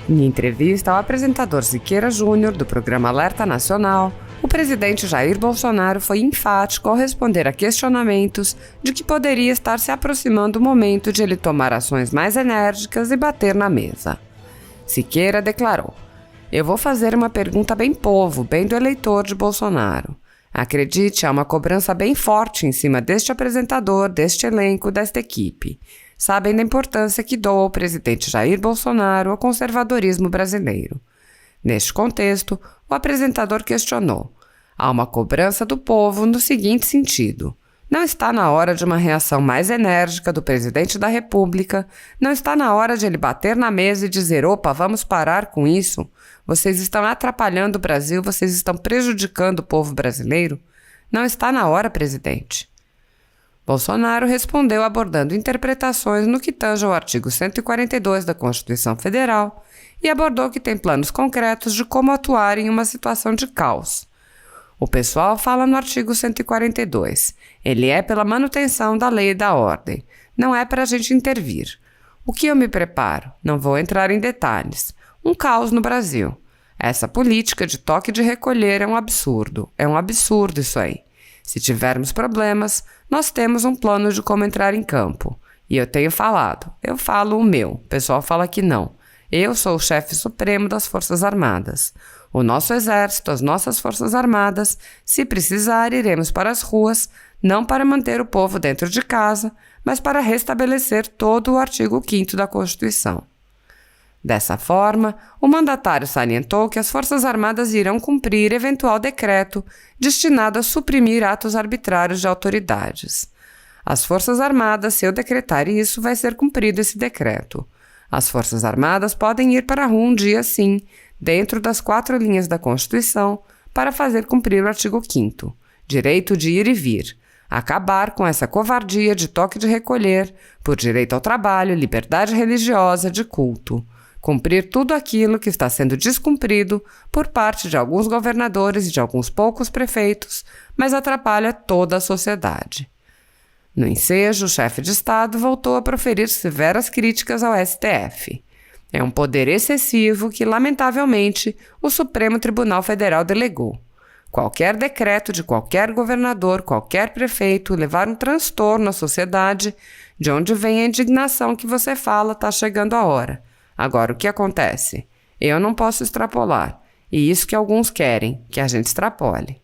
Em entrevista ao apresentador Siqueira Júnior, do programa Alerta Nacional, o presidente Jair Bolsonaro foi enfático ao responder a questionamentos de que poderia estar se aproximando o momento de ele tomar ações mais enérgicas e bater na mesa. Siqueira declarou: "Eu vou fazer uma pergunta bem povo, bem do eleitor de Bolsonaro. Acredite, há uma cobrança bem forte em cima deste apresentador, deste elenco, desta equipe. Sabem da importância que dou ao presidente Jair Bolsonaro ao conservadorismo brasileiro." Neste contexto, o apresentador questionou: "Há uma cobrança do povo no seguinte sentido: não está na hora de uma reação mais enérgica do presidente da República? Não está na hora de ele bater na mesa e dizer: opa, vamos parar com isso? Vocês estão atrapalhando o Brasil, vocês estão prejudicando o povo brasileiro? Não está na hora, presidente?" Bolsonaro respondeu abordando interpretações no que tange ao artigo 142 da Constituição Federal e abordou que tem planos concretos de como atuar em uma situação de caos. O pessoal fala no artigo 142. Ele é pela manutenção da lei e da ordem. Não é para a gente intervir. O que eu me preparo? Não vou entrar em detalhes. Um caos no Brasil. Essa política de toque de recolher é um absurdo. É um absurdo isso aí. Se tivermos problemas, nós temos um plano de como entrar em campo. E eu tenho falado. Eu falo o meu. O pessoal fala que não. Eu sou o chefe supremo das Forças Armadas. O nosso exército, as nossas Forças Armadas, se precisar, iremos para as ruas, não para manter o povo dentro de casa, mas para restabelecer todo o artigo 5º da Constituição. Dessa forma, o mandatário salientou que as Forças Armadas irão cumprir eventual decreto destinado a suprimir atos arbitrários de autoridades. As Forças Armadas, se eu decretar isso, vai ser cumprido esse decreto. As Forças Armadas podem ir para a rua um dia sim, dentro das 4 linhas da Constituição, para fazer cumprir o artigo 5º, direito de ir e vir, acabar com essa covardia de toque de recolher, por direito ao trabalho, liberdade religiosa, de culto, cumprir tudo aquilo que está sendo descumprido por parte de alguns governadores e de alguns poucos prefeitos, mas atrapalha toda a sociedade. No ensejo, o chefe de Estado voltou a proferir severas críticas ao STF. É um poder excessivo que, lamentavelmente, o Supremo Tribunal Federal delegou. Qualquer decreto de qualquer governador, qualquer prefeito, levar um transtorno à sociedade, de onde vem a indignação que você fala, está chegando a hora. Agora, o que acontece? Eu não posso extrapolar, e isso que alguns querem, que a gente extrapole.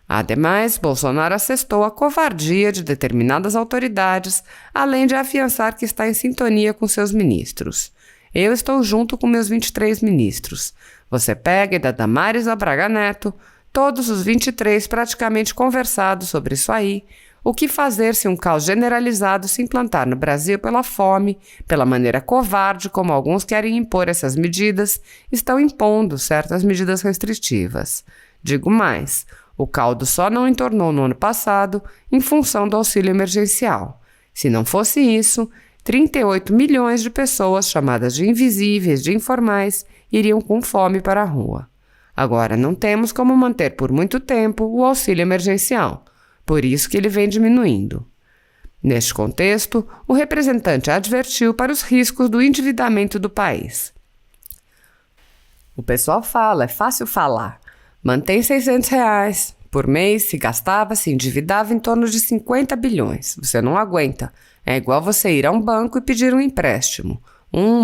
Ademais, Bolsonaro assestou a covardia de determinadas autoridades, além de afiançar que está em sintonia com seus ministros. Eu estou junto com meus 23 ministros. Você pega e da Damares ao Braga Neto, todos os 23 praticamente conversados sobre isso aí, o que fazer se um caos generalizado se implantar no Brasil pela fome, pela maneira covarde como alguns querem impor essas medidas, estão impondo certas medidas restritivas. Digo mais, o caldo só não entornou no ano passado em função do auxílio emergencial. Se não fosse isso, 38 milhões de pessoas chamadas de invisíveis, de informais, iriam com fome para a rua. Agora, não temos como manter por muito tempo o auxílio emergencial, por isso que ele vem diminuindo. Neste contexto, o representante advertiu para os riscos do endividamento do país. O pessoal fala, é fácil falar. Mantém R$600. Por mês, se gastava, se endividava em torno de 50 bilhões. Você não aguenta. É igual você ir a um banco e pedir um empréstimo.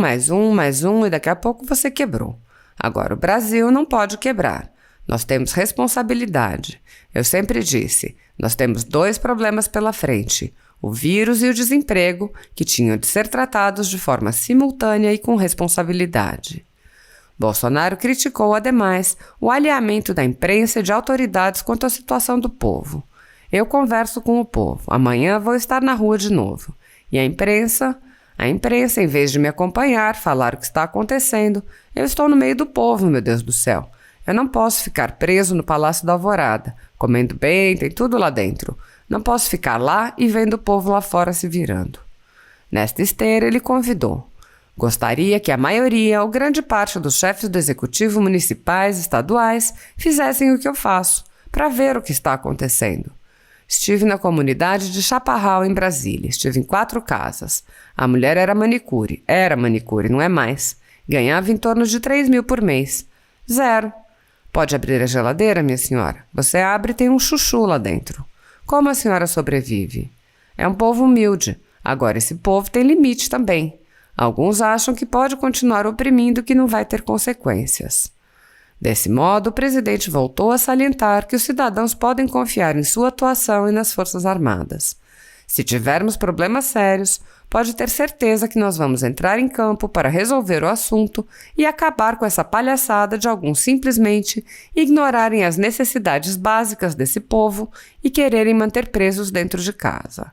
Mais um, e daqui a pouco você quebrou. Agora, o Brasil não pode quebrar. Nós temos responsabilidade. Eu sempre disse, nós temos 2 problemas pela frente, o vírus e o desemprego, que tinham de ser tratados de forma simultânea e com responsabilidade. Bolsonaro criticou, ademais, o alinhamento da imprensa e de autoridades quanto à situação do povo. Eu converso com o povo, amanhã vou estar na rua de novo. E a imprensa, em vez de me acompanhar, falar o que está acontecendo, eu estou no meio do povo, meu Deus do céu. Eu não posso ficar preso no Palácio da Alvorada, comendo bem, tem tudo lá dentro. Não posso ficar lá e vendo o povo lá fora se virando. Nesta esteira, ele convidou. Gostaria que a maioria ou grande parte dos chefes do executivo municipais e estaduais fizessem o que eu faço, para ver o que está acontecendo. Estive na comunidade de Chaparral, em Brasília. Estive em 4 casas. A mulher era manicure, não é mais. Ganhava em torno de 3 mil por mês. Zero. Pode abrir a geladeira, minha senhora? Você abre e tem um chuchu lá dentro. Como a senhora sobrevive? É um povo humilde. Agora esse povo tem limite também. Alguns acham que pode continuar oprimindo que não vai ter consequências. Desse modo, o presidente voltou a salientar que os cidadãos podem confiar em sua atuação e nas Forças Armadas. Se tivermos problemas sérios, pode ter certeza que nós vamos entrar em campo para resolver o assunto e acabar com essa palhaçada de alguns simplesmente ignorarem as necessidades básicas desse povo e quererem manter presos dentro de casa.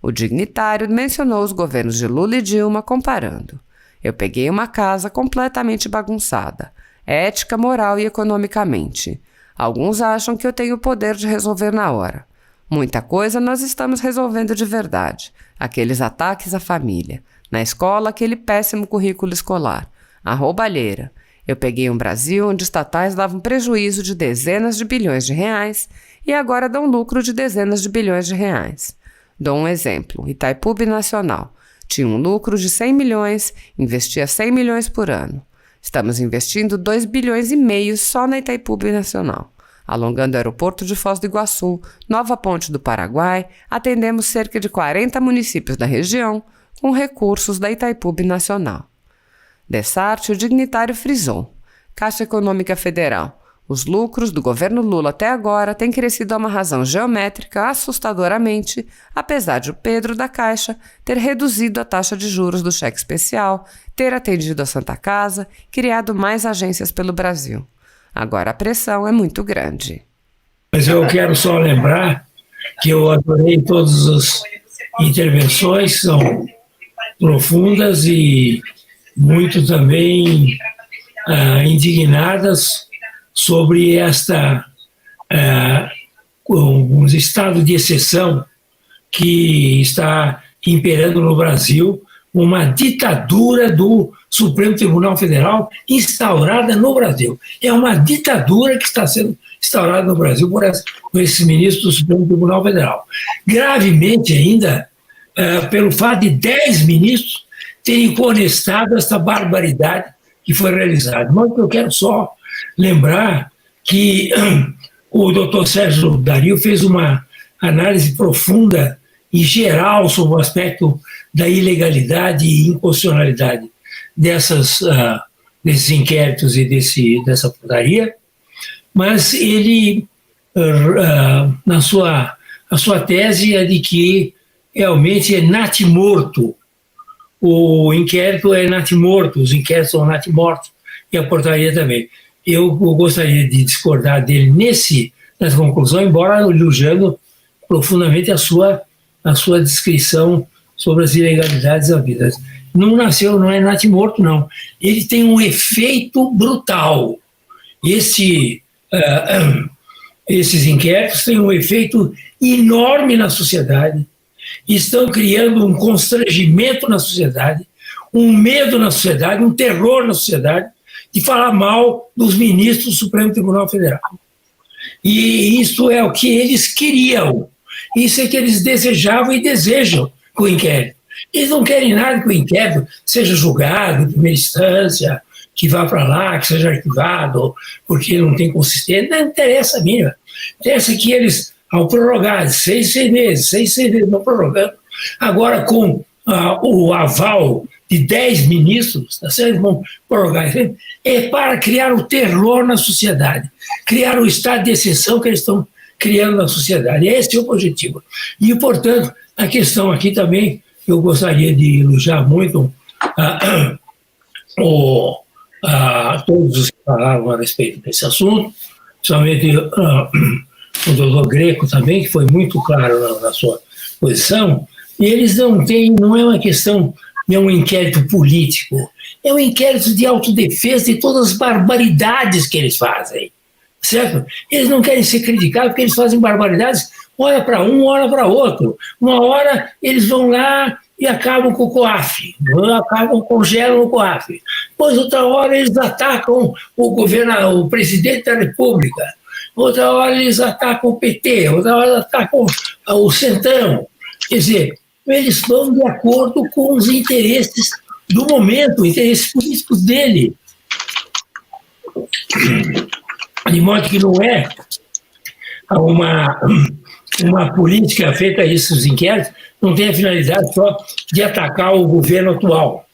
O dignitário mencionou os governos de Lula e Dilma comparando. Eu peguei uma casa completamente bagunçada, ética, moral e economicamente. Alguns acham que eu tenho o poder de resolver na hora. Muita coisa nós estamos resolvendo de verdade. Aqueles ataques à família. Na escola, aquele péssimo currículo escolar. A roubalheira. Eu peguei um Brasil onde estatais davam prejuízo de dezenas de bilhões de reais e agora dão lucro de dezenas de bilhões de reais. Dou um exemplo. Itaipu Binacional. Tinha um lucro de 100 milhões, investia 100 milhões por ano. Estamos investindo 2,5 bilhões só na Itaipu Binacional. Alongando o aeroporto de Foz do Iguaçu, nova ponte do Paraguai, atendemos cerca de 40 municípios da região com recursos da Itaipu Binacional. Dessarte, o dignitário frisou. Caixa Econômica Federal. Os lucros do governo Lula até agora têm crescido a uma razão geométrica assustadoramente, apesar de o Pedro da Caixa ter reduzido a taxa de juros do cheque especial, ter atendido a Santa Casa, criado mais agências pelo Brasil. Agora a pressão é muito grande. Mas eu quero só lembrar que eu adorei todas as intervenções, são profundas e muito também indignadas sobre um estado de exceção que está imperando no Brasil, uma ditadura do Supremo Tribunal Federal instaurada no Brasil. É uma ditadura que está sendo instaurada no Brasil por esses ministros do Supremo Tribunal Federal. Gravemente ainda, pelo fato de 10 ministros terem conestado essa barbaridade que foi realizada. Mas eu quero só lembrar que o doutor Sérgio Dario fez uma análise profunda e geral sobre o aspecto da ilegalidade e inconstitucionalidade desses inquéritos e dessa putaria, mas ele, a sua tese é de que realmente é natimorto. O inquérito é natimorto, os inquéritos são natimortos, e a portaria também. Eu gostaria de discordar dele nessa conclusão, embora elogiando profundamente a sua descrição sobre as ilegalidades havidas. Não é natimorto, não. Ele tem um efeito brutal. Esses inquéritos têm um efeito enorme na sociedade, estão criando um constrangimento na sociedade, um medo na sociedade, um terror na sociedade, de falar mal dos ministros do Supremo Tribunal Federal. E isso é o que eles queriam, isso é que eles desejavam e desejam com o inquérito. Eles não querem nada que o inquérito seja julgado em primeira instância, que vá para lá, que seja arquivado, porque não tem consistência, não interessa a mínima. Interessa que eles, ao prorrogar 6 meses, não prorrogando, agora com o aval de 10 ministros, tá certo? Vão prorrogar, é para criar o terror na sociedade, criar o estado de exceção que eles estão criando na sociedade. Esse é o objetivo. E, portanto, a questão aqui também, eu gostaria de elogiar muito todos os que falaram a respeito desse assunto, principalmente o doutor Greco também, que foi muito claro na sua posição, e eles não é uma questão, não é um inquérito político, é um inquérito de autodefesa de todas as barbaridades que eles fazem, certo? Eles não querem ser criticados porque eles fazem barbaridades, hora para um, hora para outro. Uma hora eles vão lá e acabam com o COAF, congelam o COAF. Depois, outra hora, eles atacam o presidente da República. Outra hora, eles atacam o PT. Outra hora, atacam o Centrão. Quer dizer, eles vão de acordo com os interesses do momento, interesses políticos dele. De modo que não é uma política feita a esses inquéritos, não tem a finalidade só de atacar o governo atual.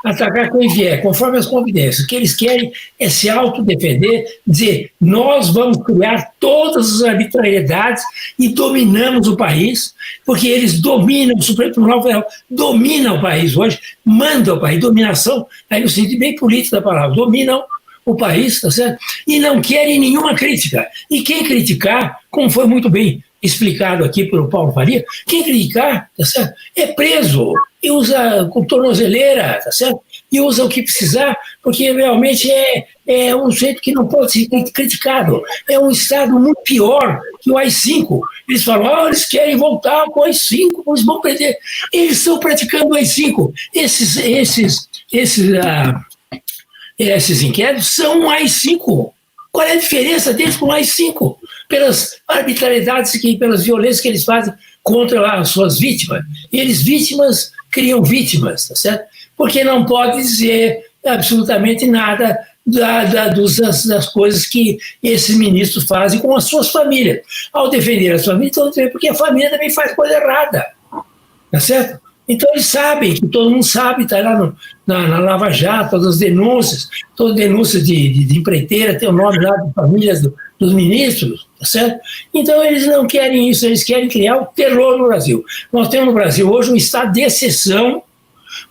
Atacar quem vier, conforme as convidências. O que eles querem é se autodefender, dizer, nós vamos criar todas as arbitrariedades e dominamos o país, porque eles dominam, o Supremo Tribunal Federal domina o país hoje, manda o país, dominação, aí no sentido bem político da palavra, dominam o país, tá certo? E não querem nenhuma crítica. E quem criticar, como foi muito bem explicado aqui pelo Paulo Faria, quem criticar, tá certo? É preso e usa com tornozeleira, tá certo? E usa o que precisar, porque realmente é um jeito que não pode ser criticado. É um Estado muito pior que o AI-5. Eles falam, eles querem voltar com o AI-5, eles vão perder. Eles estão praticando o AI-5. Esses inquéritos são um AI-5. Qual é a diferença deles com o AI-5? Pelas arbitrariedades, pelas violências que eles fazem contra as suas vítimas. E eles, vítimas, criam vítimas, tá certo? Porque não pode dizer absolutamente nada das coisas que esses ministros fazem com as suas famílias. Ao defender as famílias, estão dizendo porque a família também faz coisa errada, tá certo? Então eles sabem, que todo mundo sabe, está lá na Lava Jato, todas as denúncias de empreiteira, tem o nome lá de famílias dos ministros, tá certo? Então eles não querem isso, eles querem criar o terror no Brasil. Nós temos no Brasil hoje um estado de exceção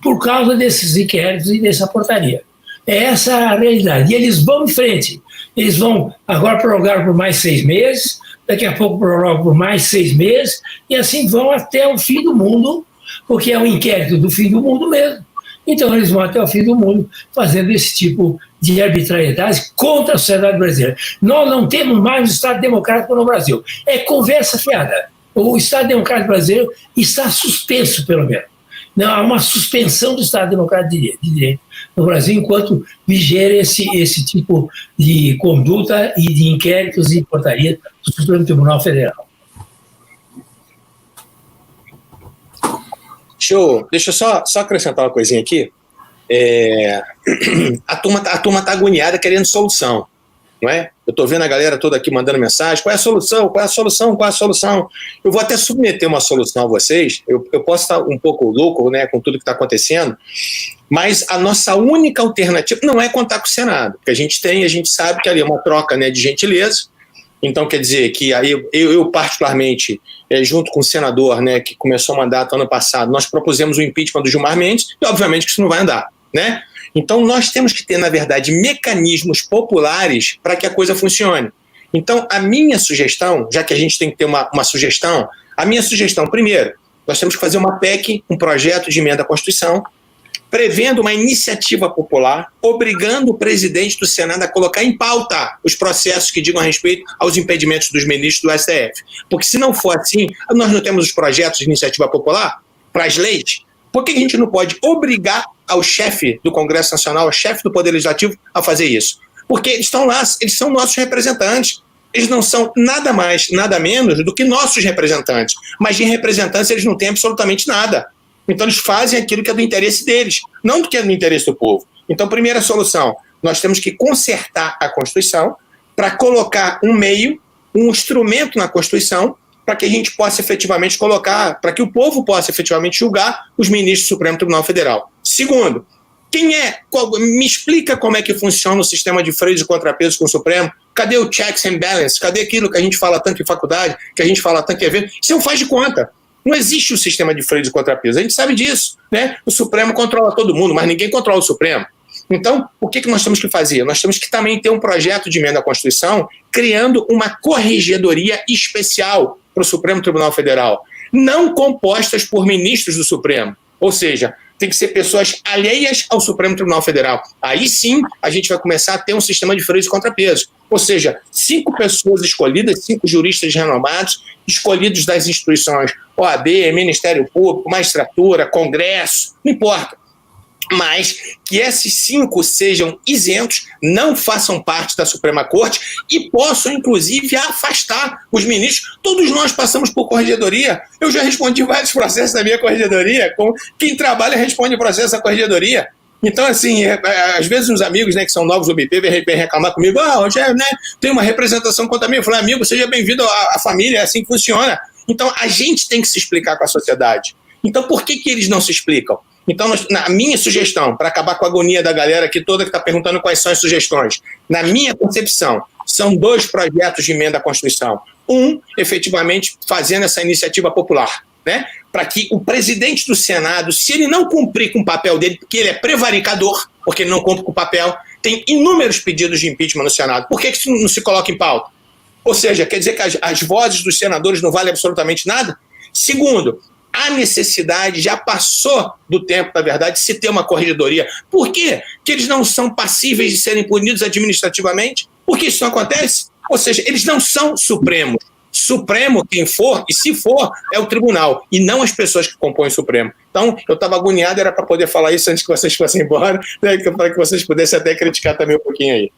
por causa desses inquéritos e dessa portaria. É essa a realidade. E eles vão em frente. Eles vão agora prorrogar por mais 6 meses, daqui a pouco prorrogam por mais 6 meses, e assim vão até o fim do mundo, porque é um inquérito do fim do mundo mesmo. Então eles vão até o fim do mundo fazendo esse tipo de arbitrariedade contra a sociedade brasileira. Nós não temos mais um Estado democrático no Brasil. É conversa fiada. O Estado democrático brasileiro está suspenso, pelo menos. Não, há uma suspensão do Estado democrático de direito no Brasil enquanto viger esse tipo de conduta e de inquéritos e portarias do Supremo Tribunal Federal. Deixa eu só acrescentar uma coisinha aqui. A turma tá agoniada querendo solução, não é? Eu estou vendo a galera toda aqui mandando mensagem, qual é a solução, qual é a solução, qual é a solução? Eu vou até submeter uma solução a vocês, eu posso estar um pouco louco, né, com tudo que está acontecendo, mas a nossa única alternativa não é contar com o Senado, porque a gente sabe que ali é uma troca, né, de gentileza. Então, quer dizer que aí eu particularmente, junto com o senador, né, que começou o mandato ano passado, nós propusemos o impeachment do Gilmar Mendes, e obviamente que isso não vai andar, né? Então, nós temos que ter, na verdade, mecanismos populares para que a coisa funcione. Então, a minha sugestão, já que a gente tem que ter uma sugestão, a minha sugestão, primeiro, nós temos que fazer uma PEC, um projeto de emenda à Constituição, prevendo uma iniciativa popular, obrigando o presidente do Senado a colocar em pauta os processos que digam a respeito aos impedimentos dos ministros do STF. Porque se não for assim, nós não temos os projetos de iniciativa popular para as leis, por que a gente não pode obrigar ao chefe do Congresso Nacional, ao chefe do Poder Legislativo, a fazer isso? Porque eles estão lá, eles são nossos representantes. Eles não são nada mais, nada menos do que nossos representantes. Mas de representantes eles não têm absolutamente nada. Então eles fazem aquilo que é do interesse deles, não do que é do interesse do povo. Então, primeira solução, nós temos que consertar a Constituição para colocar um meio, um instrumento na Constituição para que a gente possa efetivamente colocar, para que o povo possa efetivamente julgar os ministros do Supremo Tribunal Federal. Segundo, me explica como é que funciona o sistema de freios e contrapesos com o Supremo? Cadê o checks and balances? Cadê aquilo que a gente fala tanto em faculdade, que a gente fala tanto em evento? Isso não faz de conta. Não existe o sistema de freios e contrapesos. A gente sabe disso, né? O Supremo controla todo mundo, mas ninguém controla o Supremo. Então, o que nós temos que fazer? Nós temos que também ter um projeto de emenda à Constituição criando uma corregedoria especial para o Supremo Tribunal Federal, não compostas por ministros do Supremo. Ou seja, tem que ser pessoas alheias ao Supremo Tribunal Federal. Aí sim, a gente vai começar a ter um sistema de freios e contrapesos. Ou seja, 5 pessoas escolhidas, 5 juristas renomados, escolhidos das instituições OAB, Ministério Público, Magistratura, Congresso, não importa. mas que esses 5 sejam isentos, não façam parte da Suprema Corte e possam, inclusive, afastar os ministros. Todos nós passamos por corregedoria. Eu já respondi vários processos da minha corregedoria. Quem trabalha responde processo da corregedoria. Então, assim, às vezes uns amigos, né, que são novos do BP vêm reclamar comigo, Rogério, né, tem uma representação contra mim. Eu falei, amigo, seja bem-vindo à família, é assim que funciona. Então, a gente tem que se explicar com a sociedade. Então, por que eles não se explicam? Então, na minha sugestão, para acabar com a agonia da galera aqui toda que está perguntando quais são as sugestões, na minha concepção, são 2 projetos de emenda à Constituição. Efetivamente, fazendo essa iniciativa popular, né? Para que o presidente do Senado, se ele não cumprir com o papel dele, porque ele é prevaricador, porque ele não cumpre com o papel, tem inúmeros pedidos de impeachment no Senado. Por que isso não se coloca em pauta? Ou seja, quer dizer que as vozes dos senadores não valem absolutamente nada? Segundo, a necessidade já passou do tempo, na verdade, de se ter uma corregedoria. Por quê? Que eles não são passíveis de serem punidos administrativamente? Por que isso não acontece? Ou seja, eles não são supremos. Supremo, quem for, e se for, é o tribunal, e não as pessoas que compõem o Supremo. Então, eu estava agoniado, era para poder falar isso antes que vocês fossem embora, né, para que vocês pudessem até criticar também um pouquinho aí.